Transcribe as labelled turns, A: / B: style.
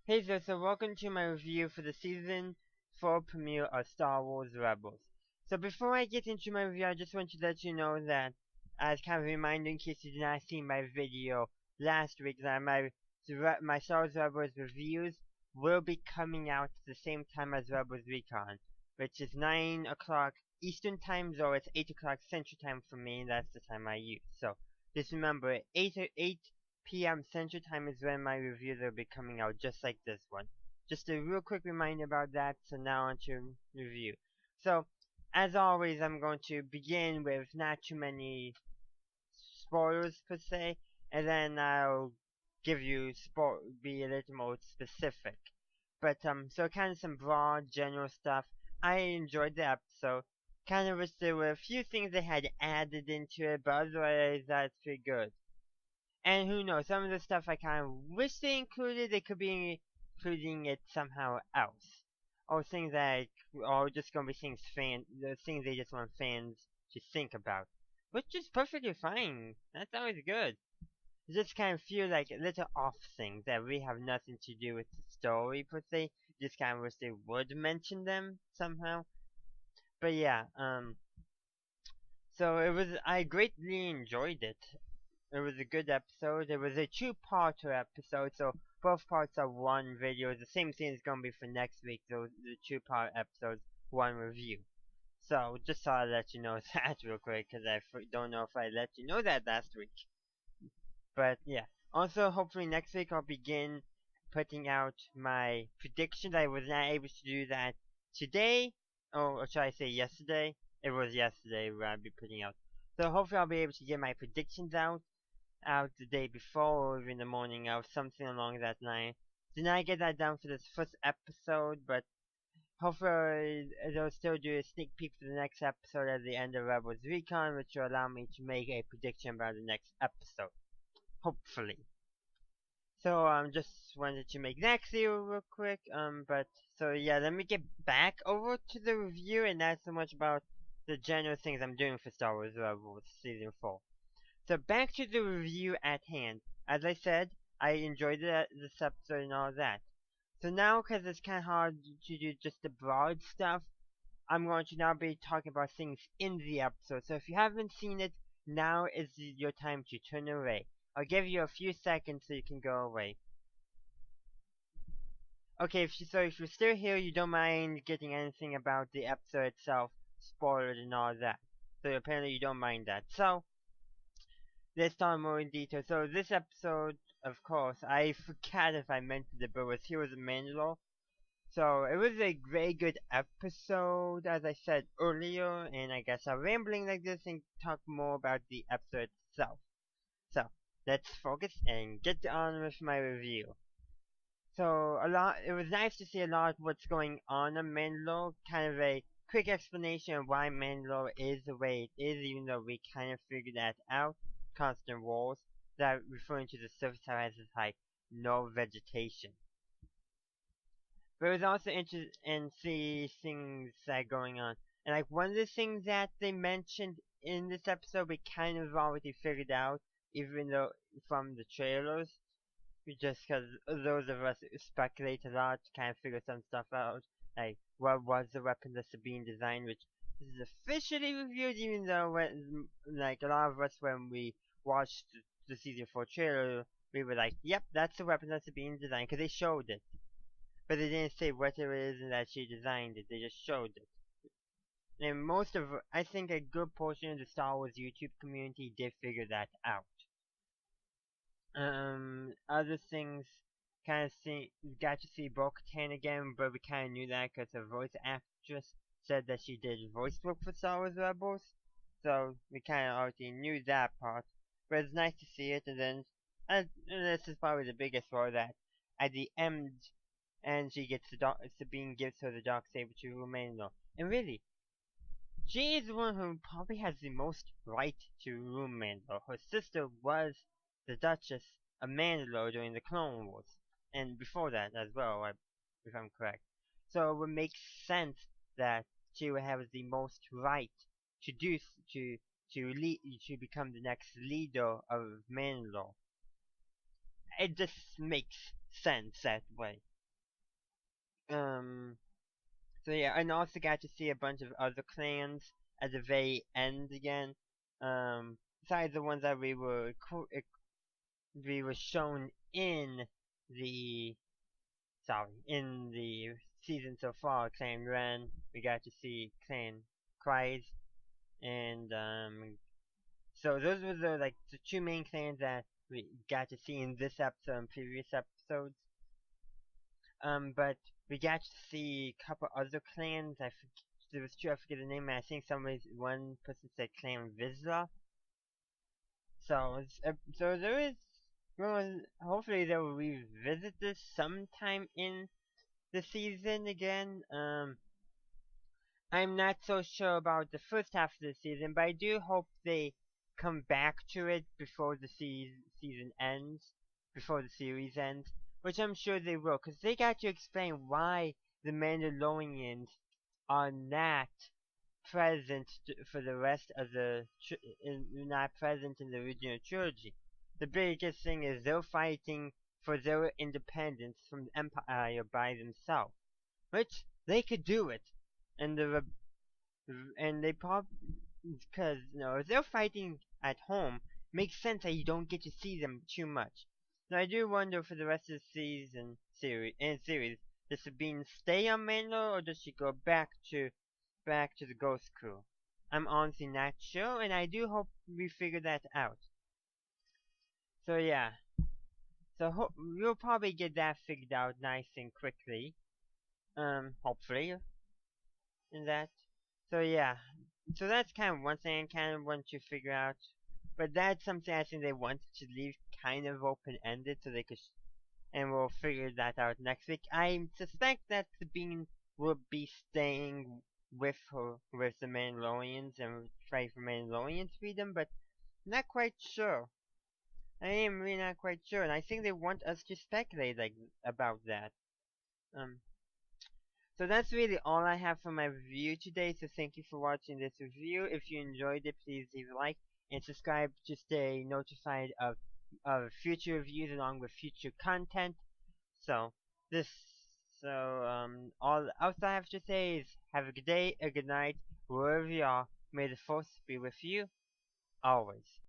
A: Hey there, so welcome to my review for the Season 4 premiere of Star Wars Rebels. So before I get into my review, I just want to let you know that, as kind of a reminder in case you did not see my video last week, that my Star Wars Rebels reviews will be coming out at the same time as Rebels Recon, which is 9 o'clock Eastern Time, so it's 8 o'clock Central Time for me, and that's the time I use. So just remember, 8 p.m. Central Time is when my reviews will be coming out, just like this one. Just a real quick reminder about that, so now on to review. So, as always, I'm going to begin with not too many spoilers per se, and then I'll give you be a little more specific. But so kind of some broad, general stuff. I enjoyed the episode. Kind of wish there were a few things they had added into it, but otherwise that's pretty good. And who knows, some of the stuff I kind of wish they included, they could be including it somehow else. Or things that, or just gonna be the things they just want fans to think about. Which is perfectly fine. That's always good. It just kind of feel like little off things that really have nothing to do with the story per se. Just kind of wish they would mention them somehow. But yeah, so I greatly enjoyed it. It was a good episode. It was a two-parter episode, so both parts are one video. The same thing is gonna be for next week, so the two-part episodes, one review. So just thought I'd let you know that real quick, because I don't know if I let you know that last week. But yeah. Also, hopefully next week I'll begin putting out my predictions. I was not able to do that today, or should I say yesterday? It was yesterday where I'll be putting out. So hopefully I'll be able to get my predictions out the day before or even the morning of, something along that line. Did not get that done for this first episode, but hopefully they'll still do a sneak peek for the next episode at the end of Rebels Recon, which will allow me to make a prediction about the next episode. Hopefully. So just wanted to make that clear real quick. So yeah, let me get back over to the review and not so much about the general things I'm doing for Star Wars Rebels Season 4. So back to the review at hand. As I said, I enjoyed this episode and all that. So now, because it's kind of hard to do just the broad stuff, I'm going to now be talking about things in the episode. So if you haven't seen it, now is your time to turn away. I'll give you a few seconds so you can go away. Okay, if you're still here, you don't mind getting anything about the episode itself spoiled and all that. So apparently you don't mind that. So let's talk more in detail. So this episode, of course, I forgot if I mentioned it, but was Heroes of Mandalore. So it was a very good episode, as I said earlier, and I guess I'm rambling like this and talk more about the episode itself. So let's focus and get on with my review. So it was nice to see a lot of what's going on in Mandalore, kind of a quick explanation of why Mandalore is the way it is, even though we kind of figured that out. Constant walls that referring to the surface as like no vegetation. But it was also interesting and see things that are going on. And like one of the things that they mentioned in this episode we kind of already figured out, even though from the trailers. Just because those of us who speculate a lot to kind of figure some stuff out. Like what was the weapon that's being designed, which is officially revealed, even though like a lot of us when we watched the season 4 trailer, we were like, yep, that's the weapon that's being designed, because they showed it. But they didn't say what it is and that she designed it, they just showed it. And I think a good portion of the Star Wars YouTube community did figure that out. Other things, got to see Bo-Katan again, but we kind of knew that because the voice actress said that she did voice work for Star Wars Rebels. So we kind of already knew that part. But it's nice to see it, and then, and this is probably the biggest part, that at the end, and Sabine gives her the Darksaber to remain though. And really, she is the one who probably has the most right to rule Mandalore. Her sister was the Duchess of Mandalore during the Clone Wars, and before that as well, if I'm correct. So it would make sense that she would have the most right to to become the next leader of Mandalore. It just makes sense that way. Um, so yeah, and also got to see a bunch of other clans at the very end again. Besides the ones that we were shown in the in the season so far, Clan Ren. We got to see Clan Cries, and so those were the two main clans that we got to see in this episode and previous episodes. But we got to see a couple other clans. There was two. I forget the name. I think one person said Clan Vizsla. So there is. Well, hopefully they will revisit this sometime in the season again. I'm not so sure about the first half of the season, but I do hope they come back to it before the season ends, before the series ends, which I'm sure they will, because they got to explain why the Mandalorians are not present for the rest of not present in the original trilogy. The biggest thing is they're fighting for their independence from the Empire by themselves, which they could do it, and they probably, because if they're fighting at home, makes sense that you don't get to see them too much. Now I do wonder for the rest of the series, does Sabine stay on Mandalore or does she go back to the Ghost Crew? I'm honestly not sure, and I do hope we figure that out. So yeah, we'll probably get that figured out nice and quickly. Hopefully, in that. So yeah, so that's kind of one thing I kind of want to figure out. But that's something I think they wanted to leave kind of open-ended so they could, and we'll figure that out next week. I suspect that Sabine will be staying with the Mandalorians and fight for Mandalorians freedom, but not quite sure. I am really not quite sure, and I think they want us to speculate about that. Um, So that's really all I have for my review today, so thank you for watching this review. If you enjoyed it, please leave a like and subscribe to stay notified of future reviews along with future content. So this all else I have to say is have a good day, a good night, wherever you are. May the force be with you always.